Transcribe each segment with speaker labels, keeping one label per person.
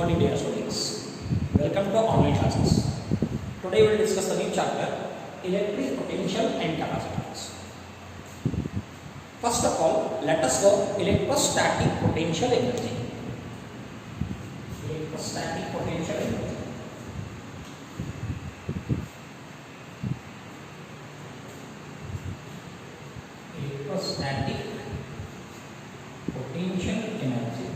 Speaker 1: morning dear students. Welcome to online classes. Today we will discuss the new chapter, electric potential and capacitance. First of all, let us go electrostatic potential energy. Electrostatic potential energy. Electrostatic potential energy. Potential energy.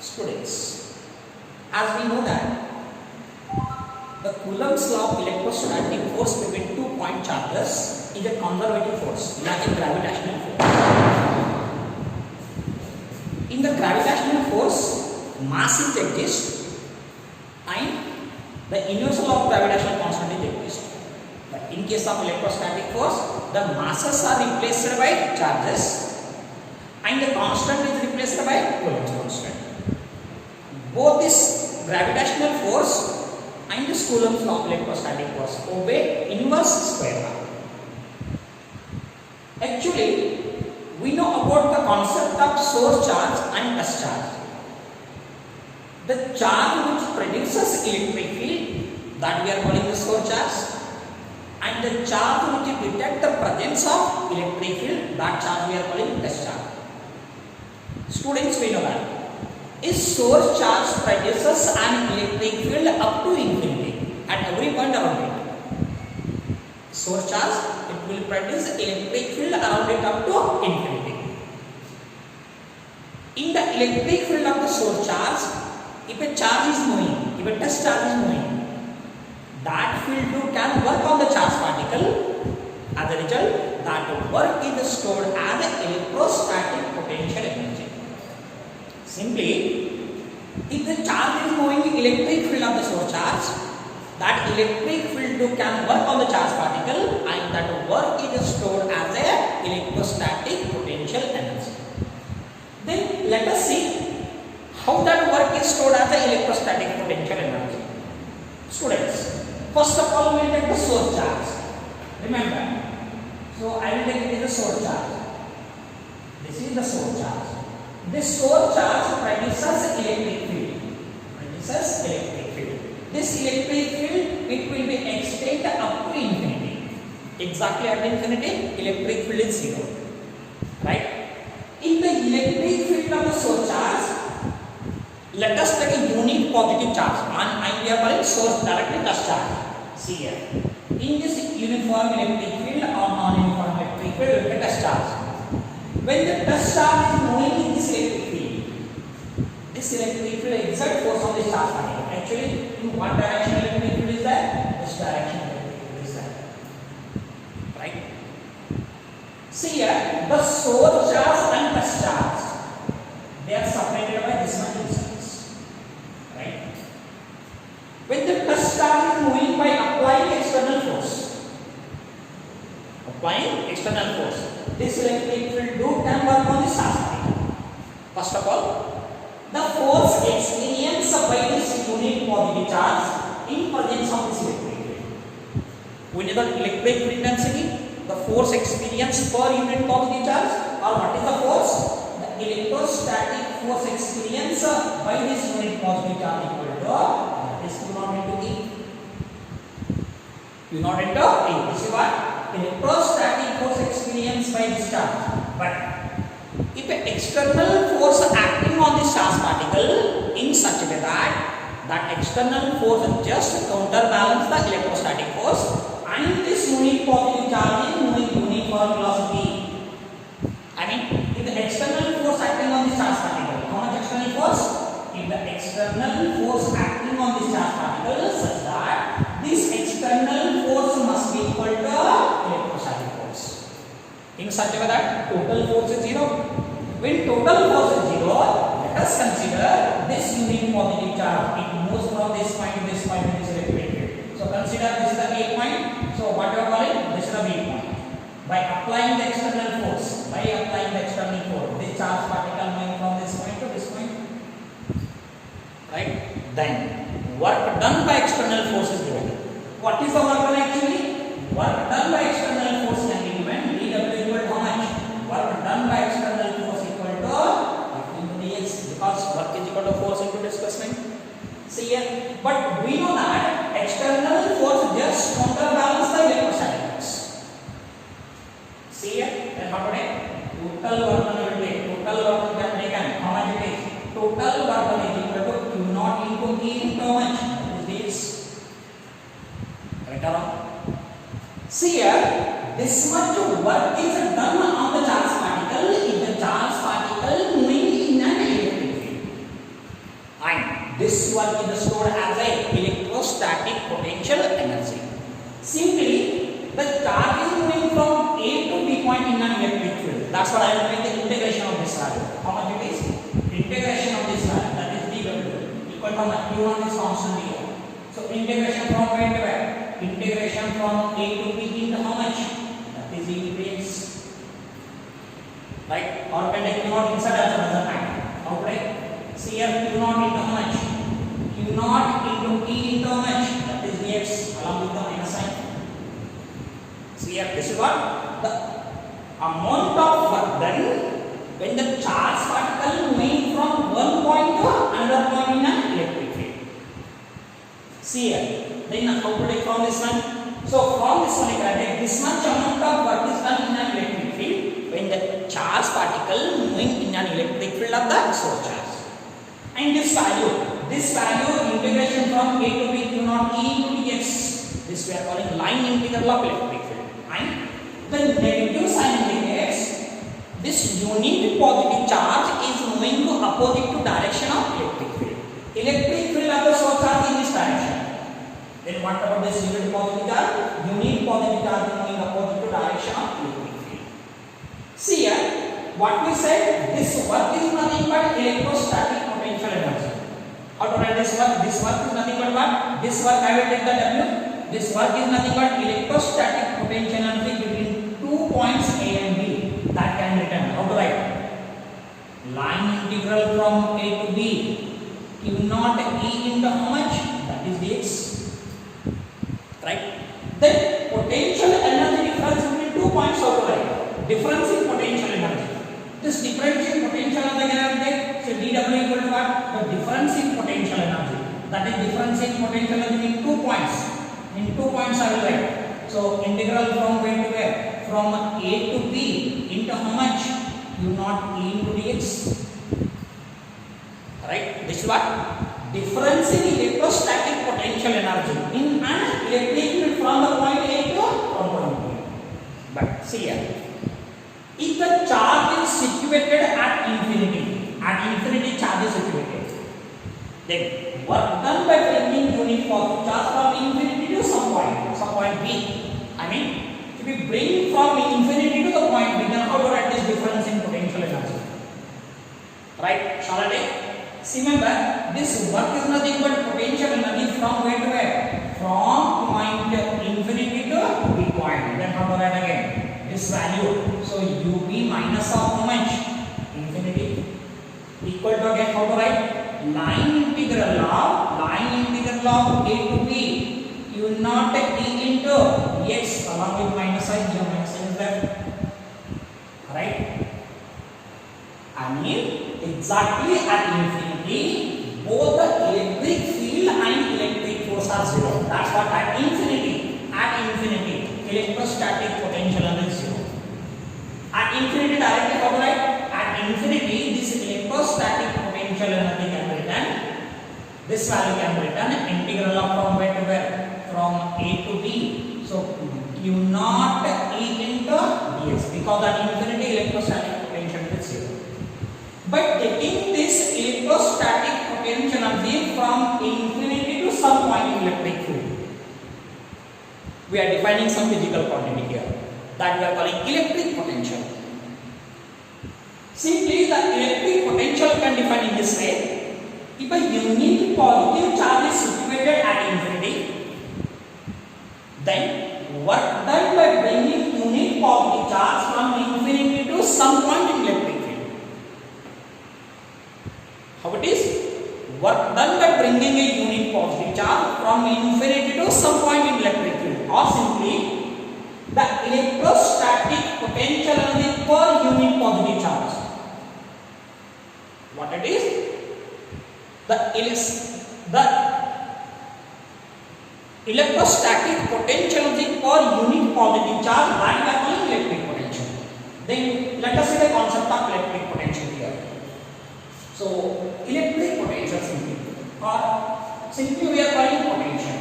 Speaker 1: Students, as we know that the Coulomb's law of electrostatic force between 2 point charges is a conservative force, like a gravitational force. In the gravitational force, masses exist and the universal of gravitational constant is exist. But in case of electrostatic force, the masses are replaced by charges and the constant is replaced by Coulomb's constant. Both this gravitational force and this Coulomb's law of electrostatic force obey inverse square law. Actually, we know about the concept of source charge and test charge. The charge which produces electric field, that we are calling the source charge, and the charge which detects the presence of electric field, that charge we are calling test charge. Students, we know that if source charge produces an electric field up to infinity at every point around it, source charge, it will produce electric field around it up to infinity. In the electric field of the source charge, if a charge is moving, if a test charge is moving, that field can work on the charge particle. As a result, that work is stored as electrostatic potential energy. Simply, if the charge is moving the electric field of the source charge, that electric field can work on the charge particle and that work is stored as a electrostatic potential energy. Then let us see how that work is stored as a electrostatic potential energy. Students, first of all we will take the source charge. Remember, so I will take it as a source charge. This is the source charge. This source charge produces electric field. This electric field, it will be extended up to infinity. Exactly at infinity, electric field is 0. Right? In the electric field of the source charge, let us take a unique positive charge and we are calling source directly test charge. See here. In this uniform electric field or non-uniform electric field, we will get test charge. When the test charge is moving in this electric field, this electric field exerts force on this charge particle. Actually, in what direction electric field is there? This direction electric field is there. Right? See here, the source charge and test charge, they are separated by this much distance. Right? When the test charge is moving by applying external force, this electric field can work on this charge particle. First of all, the force experienced by this unit positive charge in presence of this electric field. We know the electric field density, the force experienced per unit positive charge, or what is the force? The electrostatic force experienced by this unit positive charge equal to this Q naught into E. Q naught into E. This is what? Electrostatic force experienced by this charge. But if an external force acting on this charge particle in such a way that external force just counterbalance the electrostatic force and this unit positive charge is moving uniform velocity. I mean, if the external force acting on this charge particle, how much external force? If the external force acting on this charge particle such that this external force must be equal to electrostatic force. In such a way that total force is 0. When total force is 0, let us consider this unit positive charge. It moves from this point to this point in this electric field. So consider this is the A point. So what you are calling? This is the B point. By applying the external force, this charge particle moving from this point to this point. Right? Then work done by external force is given. What is the work done actually? Work done by external force can be given. dW equal to how much? Work done by external force equal to F into dx, because work is equal to force into displacement. See here, but we know that external force just counterbalance the electrostatic force. See here, then how to take total work done will take, total work done can take and how much it is? Total work done is equal to Q naught into E into how much? This. Right or wrong? See here, this much work is done on the charged particle if the charged particle moving in an electric field. And this work is stored as a electrostatic potential energy. Simply, the charge is moving from A to B point in an electric field. That's what I am doing the integration of this value. How much it is? Integration of this value, that is dW equal to how much? Q1 is constant here. So integration from where to where? Integration from A to B into how much? That is E into x. Right? Or can I Q0 inside also doesn't matter. Outright. See here Q0 into how much? Q0 into E into how much? That is dx along with the minus sign. See here, this is what? The amount of work done when the charged particle moving from one point to another point in an electric field. See here, then how to take from this one? So from this one you can take this much amount of work is done in an electric field when the charged particle moving in an electric field of the source charge. And this value integration from A to B Q naught E into dx, this we are calling line integral of electric field. And the negative sign indicates this unit positive charge is moving to opposite to direction of electric field. Electric field of the source charge in this direction. Then what about this unit positive charge? Unit positive charge is moving opposite to direction of electric field. See here, what we said, this work is nothing but electrostatic potential energy. How to write this work? This work is nothing but what? This work I will take the W. This work is nothing but electrostatic potential energy between 2 points A and B. That can be written. How to write? Line integral from A to B. Q naught E into how much? That is dx. Right? Then potential energy difference between 2 points. How to write? Difference in potential energy. This difference in potential energy can take. So dW equal to what? The difference in potential energy. That is difference in potential energy in 2 points. In 2 points I will write. So integral from where to where? From A to B into how much? Q naught E into dx. Right? This is what? Difference in electrostatic potential energy in an electric field from the point A to point B. But see here, if the charge is situated at infinity charge is situated, then work done by bringing unit positive charge from infinity to some point B. I mean, if we bring from infinity to the point B, then how to write this difference in potential energy? Right? Shall I take? See, remember, this work is nothing but potential energy from where to where? From point infinity to B point. Then how to write again? This value. So UB minus of how much? Infinity. Equal to again how to write? Line integral of A to B. Q naught E into dx along with minus sign here, minus sign is there. Right? I mean, exactly at infinity, both the electric field and electric force are zero. That's what at infinity, electrostatic potential energy is zero. At infinity, directly how to write? At infinity, this electrostatic potential energy can be written. This value can be written integral of from where to where? From A to B. So Q naught E into dx, because at infinity electrostatic potential is zero. But taking this electrostatic potential energy from infinity to some point in electric field, we are defining some physical quantity here that we are calling electric potential. Simply, the electric potential can define in this way. If a unit positive charge is situated at infinity, then work done by bringing unit positive charge from infinity to some point in electric field. How it is? work done by bringing a unit positive charge from infinity to some point in electric field, or simply the electrostatic potential energy per unit positive charge. What it is? The electrostatic potential energy per unit positive charge by the electric potential. Then let us see the concept of electric potential here. So electric potential simply we are calling potential.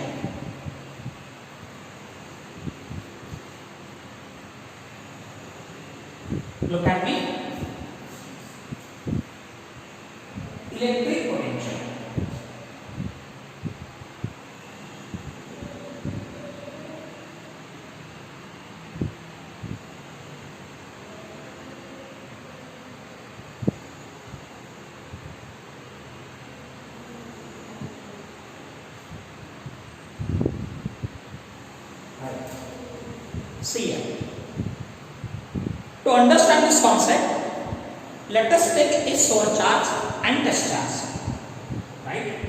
Speaker 1: Look at me. Electric potential. See here. To understand this concept, let us take a source charge and test charge. Right?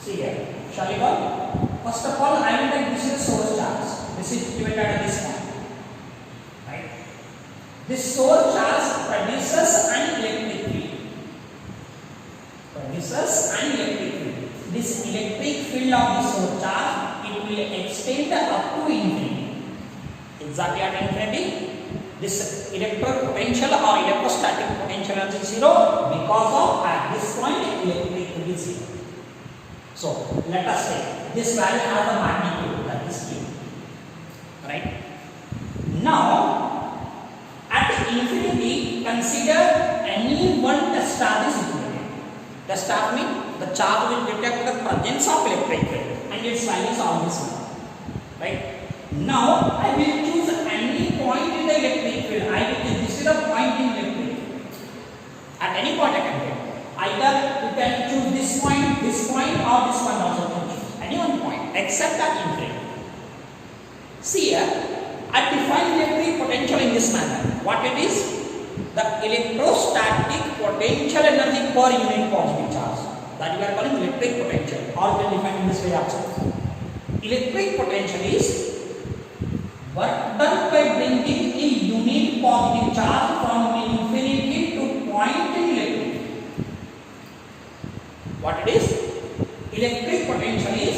Speaker 1: See here. Shall we go? First of all, I will take this is source charge. This is situated at this point. Right? This source charge produces an electric field. This electric field of the source charge, it will extend up to infinity. Exactly at infinity. This electric potential or electrostatic potential energy is zero because of at this point electric field is zero. So let us say this value has a magnitude that is Q. Right? Now at infinity consider any one test charge is situated. Test charge means the charge will detect the presence of electric field and its value is always 1. Right? Now I will choose any point in the electric field. This is a point in electric field. At any point I can get. Either you can choose this point or this point also can choose. Any one point except at infinity. See here, I define electric potential in this manner. What it is? The electrostatic potential energy per unit positive charge. That we are calling electric potential. Or we can define in this way also. Electric potential is work done by bringing a unit positive charge from infinity to point in electric field. What it is? Electric potential is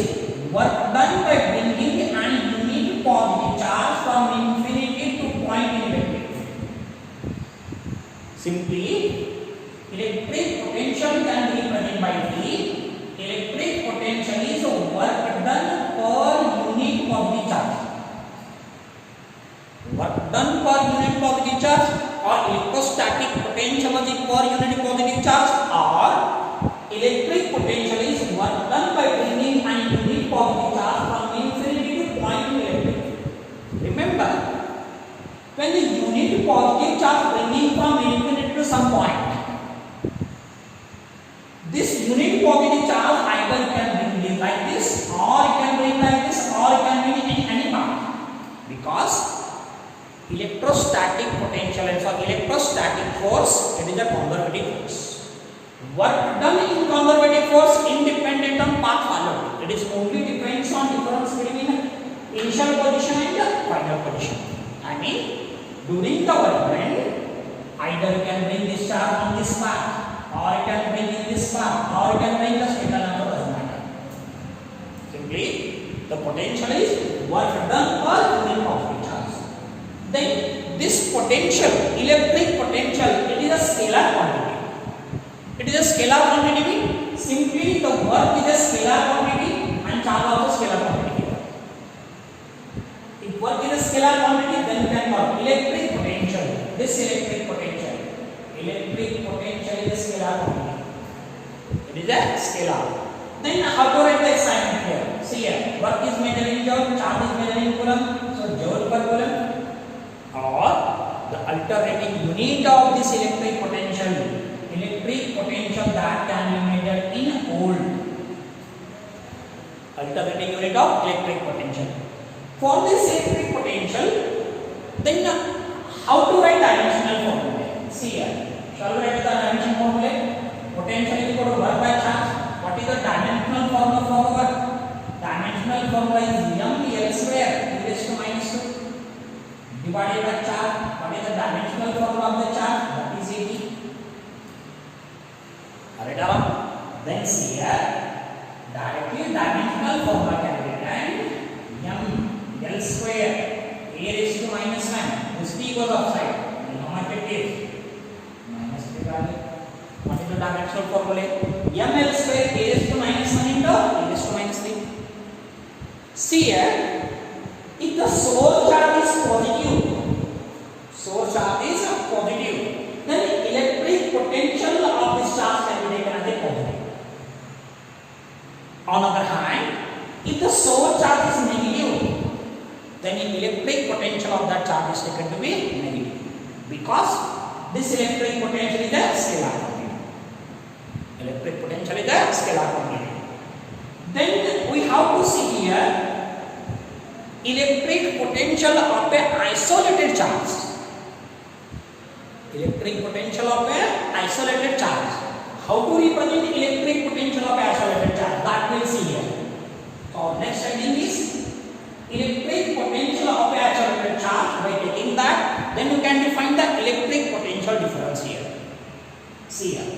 Speaker 1: work done by bringing a unit positive charge from infinity to point in electric field. Simply, electric potential can be represented by V. Electric potential is work done per unit positive charge. Work done per unit positive charge or electrostatic potential energy per unit positive charge or electric potential is work done by bringing an unit positive charge from infinity to point in electric field. Remember, when the unit positive charge bringing from infinity to some point, this unit positive charge either you can bring like this or you can bring like this or you can bring in any part, because electrostatic potential and for electrostatic force, it is a conservative force. Work done in conservative force independent on path followed. It is only depends on difference between initial position and final position. I mean, during the work done, either you can bring this charge on this path, or you can bring in this path, or you can bring the stator number, doesn't matter. Simply, the potential is work done per unit positive charge. Then this potential, electric potential, it is a scalar quantity. It is a scalar quantity. Simply the work is a scalar quantity and charge also scalar quantity. If work is a scalar quantity, then you can call electric potential. This electric potential is a scalar quantity. It is a scalar. Then how to write the assignment here? See here, work is measured in joule, charge is measured in coulomb. So joule per coulomb. Or the alternating unit of this electric potential that can be measured in volt. Alternating unit of electric potential. For this electric potential, then how to write dimensional formula? See here, shall we write the dimension formula? Potential is equal to work by charge. divided by charge. What is the dimensional formula of the charge? That is 80. Alright, then see here, directly dimensional formula can be written m l square a raised to minus 1. This t goes outside. You know what it is? Minus 3 value. What is the dimensional formula? m l square a raised to minus 1 into a raised to minus 3. See here, if the source charge is positive, then the electric potential of this charge can be taken as a positive. On the other hand, if the source charge is negative, then the electric potential of that charge is taken to be negative, because this electric potential is a scalar quantity. Electric potential is a scalar quantity. Then we have to see here electric potential of a isolated charge. Electric potential of a isolated charge. How to represent electric potential of a isolated charge? That we'll see here. So next heading is electric potential of a isolated charge. By taking that, then you can define the electric potential difference here. See here,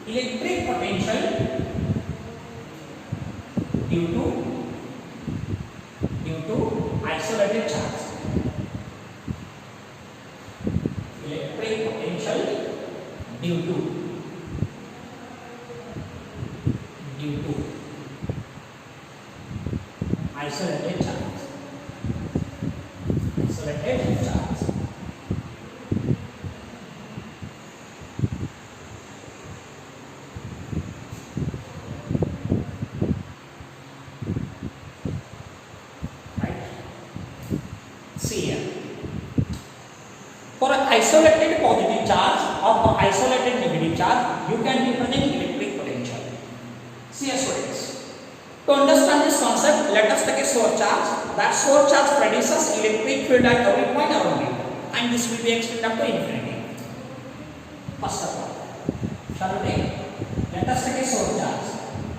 Speaker 1: electric potential due to isolated charge. Electric potential due to isolated charge. Isolated charge. Right? See here. For an isolated positive charge or for isolated negative charge, you can represent electric potential. See here, students. To understand this concept, let us take a source charge. That source charge produces electric field at every point around it, and this will be extended up to infinity. First of all, shall we take? Let us take a source charge.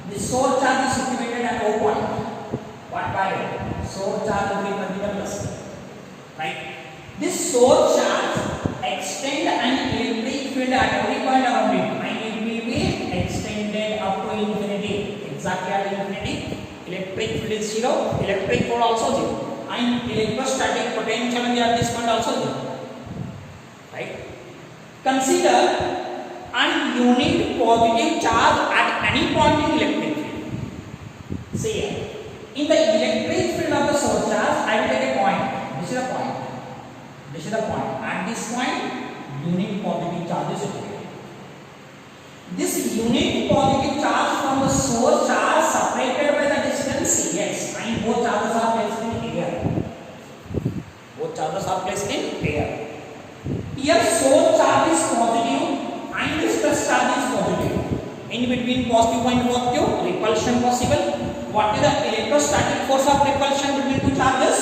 Speaker 1: The source charge is situated at O point. What value? Source charge will be plus. Right? This source charge extend an electric field at every point around it, and it will be extended up to infinity. Exactly at infinity. Electric field is 0, electric field also 0, and electrostatic potential at this point also 0. Right? Consider an unit positive charge at any point in electric field. See here, in the electric field of the source charge, I will take a point. This is a point. This is the point. At this point, unit positive charge is situated. This unit positive charge from the source charge separated by the distance Cs, and both charges are placed in air. Both charges are placed in air. Here source charge is positive and this plus charge is positive. In between positive and positive, repulsion possible. What is the electrostatic force of repulsion between two charges?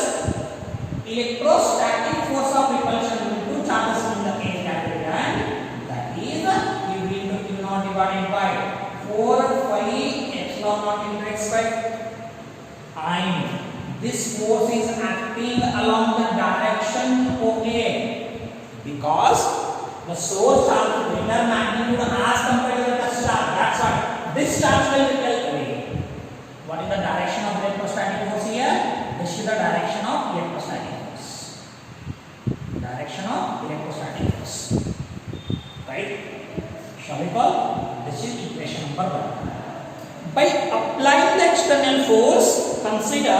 Speaker 1: Electrostatic force of repulsion between two charges in the air can be done. That is divided by 4 pi epsilon naught into x square, and this force is acting along the direction OA because the source charge is greater magnitude as compared to the touch charge. That's why this charge will repel away. What is the direction of electrostatic force here? This is the direction of electrostatic force. Direction of electrostatic force. Right? Shall we call? This is equation number 1. By applying the external force, consider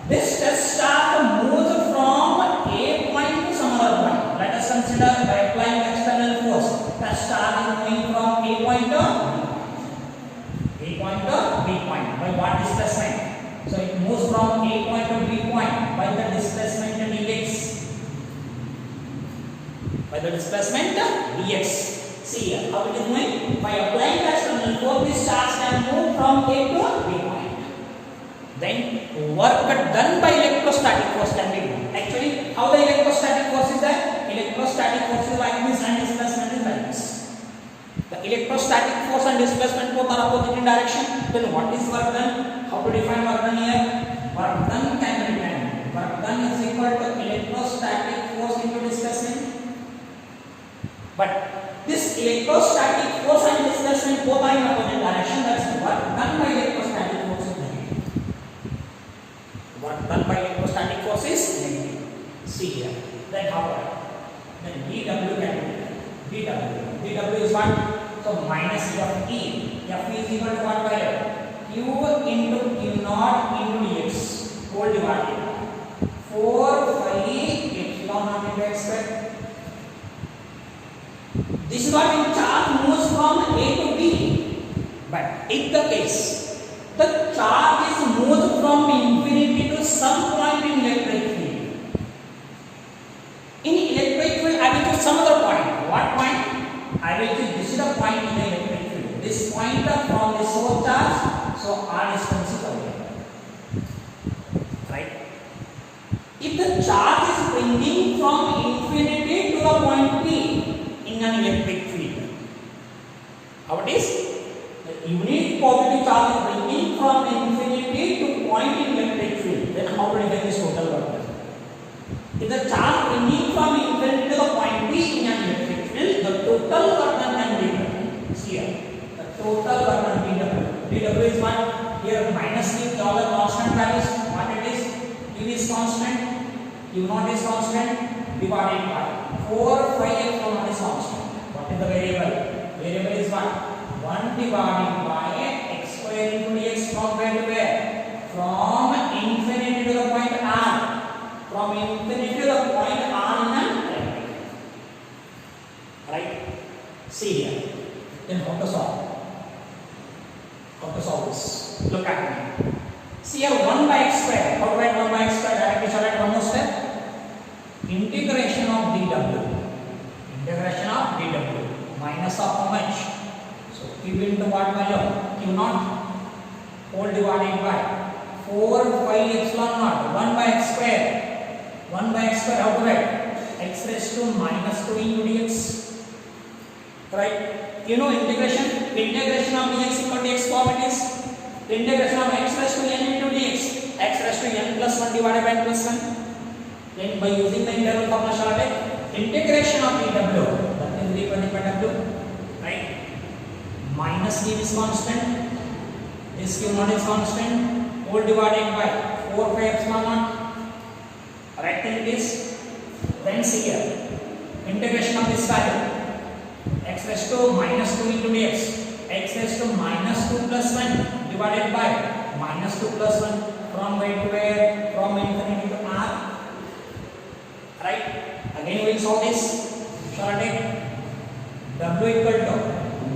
Speaker 1: this test charge moves from A point to some other point. Let us consider by applying the external force, test charge is moving from A point to B point. By what displacement? So it moves from A point to B point by the displacement dx. By the displacement dx. See here, how it is moving? By applying the external force, this charge can move from A to B point. Then work done by electrostatic force can be done. Actually, how the electrostatic force is that? Electrostatic force is like this and displacement is like this. The electrostatic force and displacement both are opposite in direction. Then what is work done? How to define work done here? Work done can be written. Work done is equal to electrostatic But this electrostatic force and displacement both are in opposite direction. That's what done by electrostatic force is negative. What done by electrostatic force is negative. See here. Then how about then dW can be dW is what? So minus F E. F is equal to what by Q into Q naught into dx whole divided 4 pi epsilon naught into x square. This is what when charge moves from A to B. But if the case the charge is moved from infinity to some point in electric field. In electric field, I will choose some other point. What point? I will choose this is the point in the electric field. This point from the source charge, so R distance is away. Right? If the charge is bringing from infinity to the point P in an electric field, how it is? The unit positive charge is bringing from infinity to point in electric field. Then how do you get this total work? If the charge bringing from infinity to the point P in an electric field, the total work done can be done. See here, the total work done dW is what? Here minus Q, all the constant values. What it is? Q is constant, Q naught is constant, divided by 4 phi epsilon naught is constant. What is the variable? Variable is what? 1 divided by x square into dx from where to where? From infinity to the point R. From infinity to the point R in an electric. Right? See here. Then how to solve? How to solve this? Look at me. See here 1 by x square. How to write 1 by x square? Directly shall write one more step. Integration of dW. Integration of dW. Minus of how much? So Q into what value? Q naught whole divided by 4 pi epsilon naught 1 by x square. 1 by x square, how to write? X raised to minus 2 into dx. Right? You know integration of dx equal to x form it is. Integration of x raised to n into dx. X raised to n plus 1 divided by n plus 1. Then by using the integral formula shall I take? Integration of dw, that is dependent by w. Right? Minus d is constant. This q naught is constant. Whole divided by 4 pi epsilon naught. Right thing it is. Then see here. Integration of this value. X raised to minus 2 into dx. X raised to minus 2 plus 1 divided by minus 2 plus 1 from where to where? From infinity to R. Right? Again we will solve this. Shall I take W equal to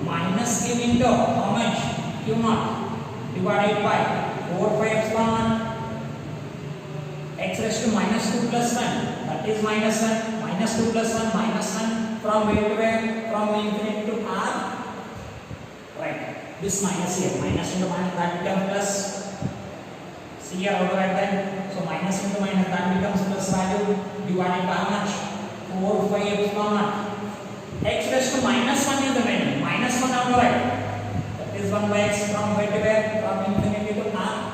Speaker 1: minus Q into how much? Q naught divided by 4 pi epsilon naught. X raised to minus 2 plus 1, that is minus 1, minus 2 plus 1, minus 1, from where to where? From infinity to R. Right, this minus here, minus into minus, that becomes plus. See here how to write that? So minus into minus, that becomes plus value, divided by how much? 4 pi epsilon naught. X raised to minus 1 is the value, minus 1 how to write? That is 1 by x from where to where? From infinity to R.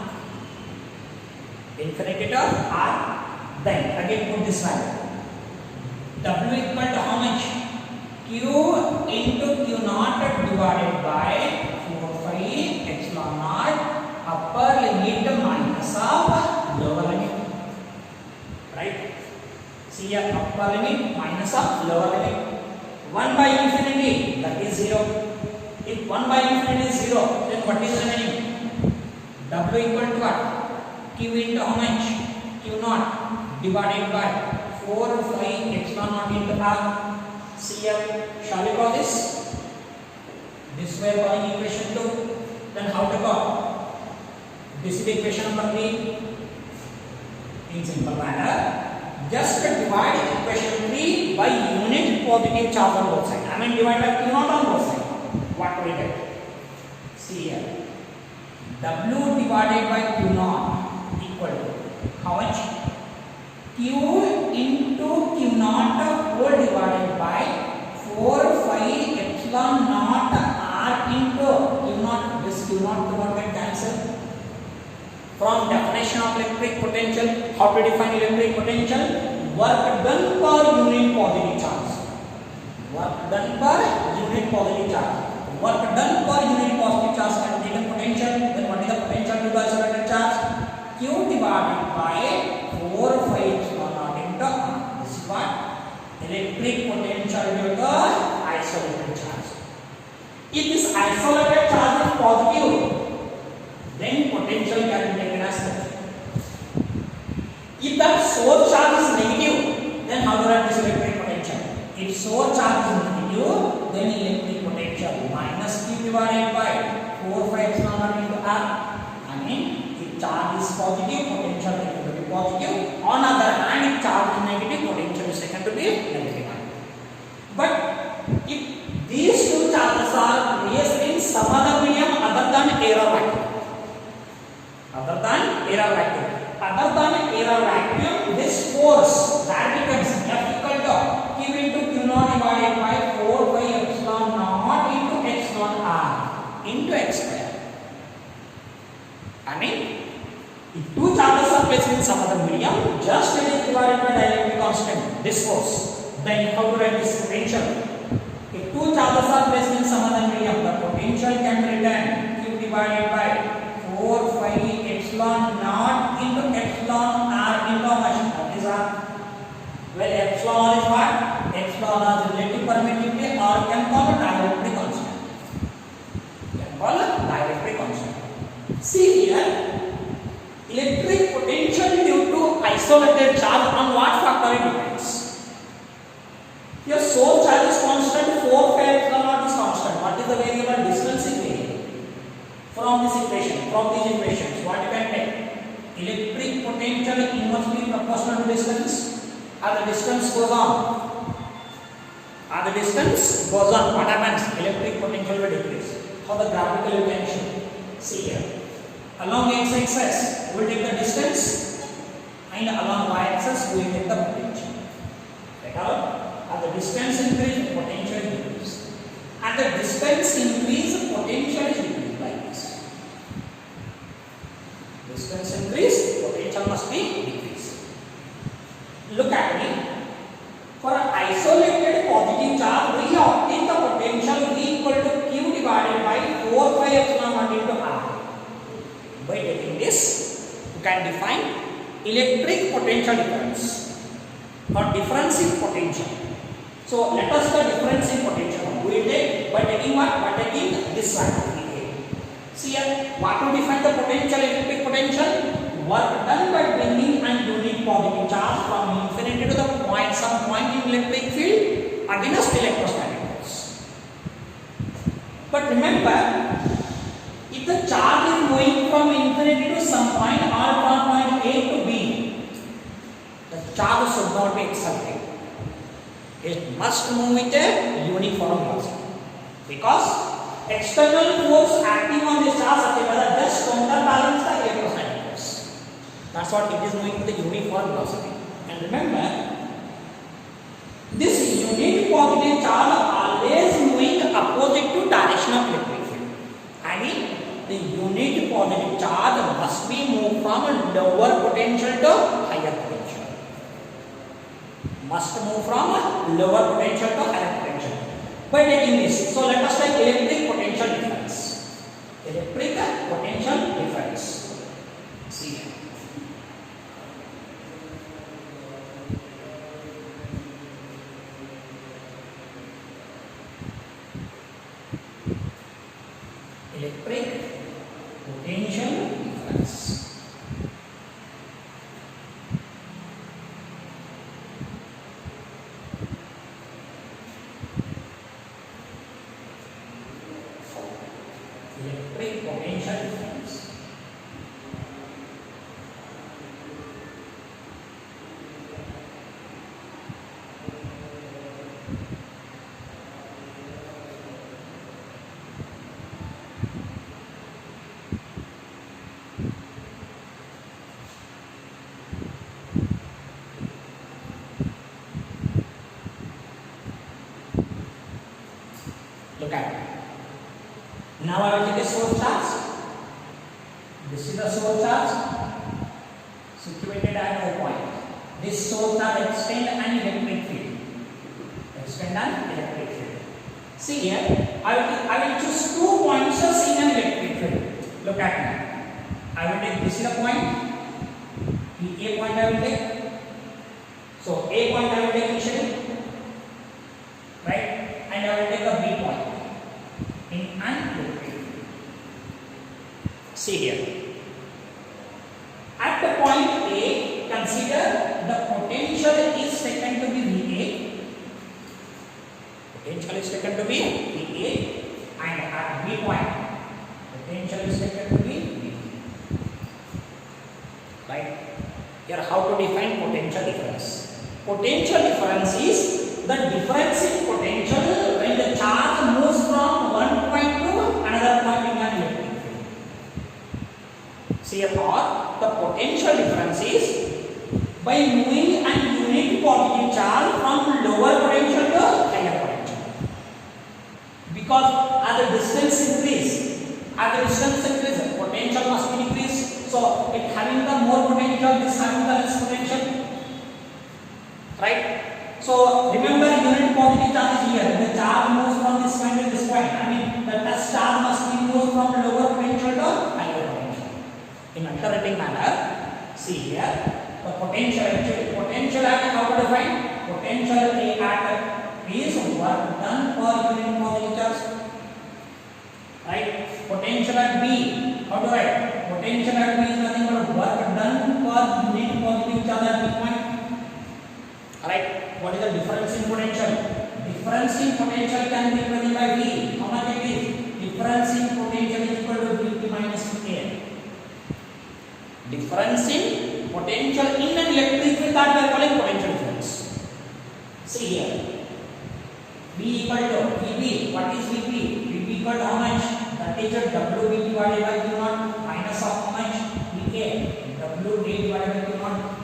Speaker 1: Infinity to R. Then again put this value. W equal to how much? Q into Q naught divided by 4 pi epsilon naught upper limit minus of lower limit. Right? See here upper limit minus of lower limit. 1 by infinity, that is 0. If 1 by infinity is 0, then what is remaining? W equal to what? Q into how much? Q naught divided by 4 pi epsilon naught into R. See here, shall we call this? This way calling equation 2. Then how to call? This is equation number 3. In simple manner, just divide equation 3 by unit positive charge on both sides. I mean divide by Q naught on both sides. What will we get? See here. W divided by Q naught equal to how much? Q into Q naught whole divided by 4 pi epsilon naught R into Q naught. This Q naught get cancelled. From definition of electric potential, how to define electric potential? Work done per unit positive charge. Work done per unit positive charge. Work done per unit positive charge can be taken potential. Then what is the potential due to isolated charge? Q divided by 4 5 epsilon naught into R. This is what electric potential due to isolated charge. If this isolated charge is positive, then potential can be taken as positive. If that source charge is negative, then how do I write this electric potential? If source charge is negative, then electric potential minus Q divided by 4 5 epsilon naught into R. I mean, if charge is positive, potential is going to be positive. On other hand, if charge is negative, potential is taken to be negative. But if these two charges are placed in some other medium other than air or vacuum, this force that becomes F equal to Q into Q naught divided by 4 by epsilon naught into epsilon R into x square. I mean, if two charges are placed in some other medium, just it is divided by dielectric constant, this force. Then how to write this potential? If two charges are placed in some other medium, the potential can be written Q divided by 4 5 epsilon naught into epsilon R into machine. What is R? Well, epsilon is what? Epsilon is relative permittivity, or you can call it dielectric constant. See here, electric potential due to isolated charge on what factor it depends. Your source charge is constant, 4 5 epsilon naught is constant. What is the variable? Distance is variable. From this equation, from these equations, what you can take? Electric potential inversely proportional to distance. As the distance goes on, what happens? Electric potential will decrease. How the graphical you can show. See here. Along x-axis, we will take the distance, and along y-axis, we will take the potential. Right out? As the distance increase, the potential decrease. As the distance increase, the potential is decreased like this. Distance increase, potential must be decreased. Look at me. For an isolated positive charge, we obtain the potential V equal to Q divided by 4 pi epsilon naught into R. By taking this, you can define electric potential difference or difference in potential. So let us the difference in potential. We will take by taking what? By taking this one. See here, what to define the potential, electric potential? Work done by bringing an unit positive charge from infinity to the point, some point in electric field against electrostatic force. But remember, if the charge is going from infinity to some point or from point A to B, the charge should not be excited. It must move with a uniform velocity, because external force acting on this charge just counterbalance the electrostatic force. That's what it is moving with the uniform velocity. And remember, this unit positive charge always moving opposite to direction of electric field. I mean, the unit positive charge must be moved from lower potential to higher potential. Must move from lower potential to higher potential. By taking this, so let us take electric potential difference. Electric potential difference. See here. Electric potential difference. Electric potential difference. Look at it. Now I will take a source charge. This is the source charge situated at O point. This source charge extend an electric field. Extend an electric See here, I will choose 2 points in an electric field. Look at me. I will take this is a point. The A point I will take. So A point I will take initially, right? And I will take a B point in an electric field. See here. At the point A, consider the potential is taken to be VA. Potential is taken to be VA, and at B point, potential is taken to be VB. Right? Here, how to define potential difference? Potential difference is the difference in potential when the charge moves from one point to another point in an electric field. See here, or the potential difference is by moving an unit positive charge from lower potential to higher potential. Because as the distance increases, potential must be decreased. So it having the more potential, this having the less potential. Right? So remember, unit positive charge is here. The charge moves from this point to this point. I mean, the test charge must be moved from lower potential to higher potential. In alternating manner, see here, the potential at how to define? Potential A at is work done per unit positive charge. Right? Potential at B, how to write? Potential at B is nothing but work done per unit positive charge at B point. Alright, what is the difference in potential? Difference in potential can be given by V. How much it is? Difference in potential is equal to VP minus VA. Difference in potential in an electric field, that we are calling potential difference. See here. V equal to VB. What is VB? VB equal to how much? That is a WB divided by Q0 minus of how much? VA. WA divided by Q0.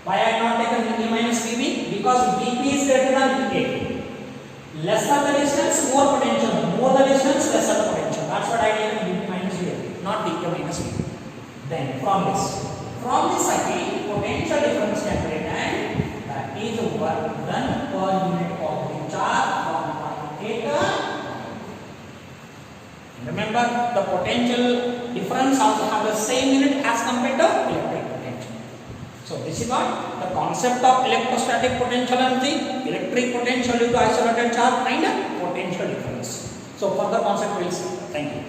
Speaker 1: Why I have not taken VA minus VB? Because VB is greater than VA. Lesser the distance, more potential. More the distance, lesser the potential. That's what I take VB minus VA, not VA minus VB. Then from this I feel potential difference can be written, that is work done per unit positive charge from point A to. Remember, the potential difference also have the same unit as compared to electric potential. So this is what the concept of electrostatic potential and the electric potential due to isolated charge and potential difference. So further concept we will see. Thank you.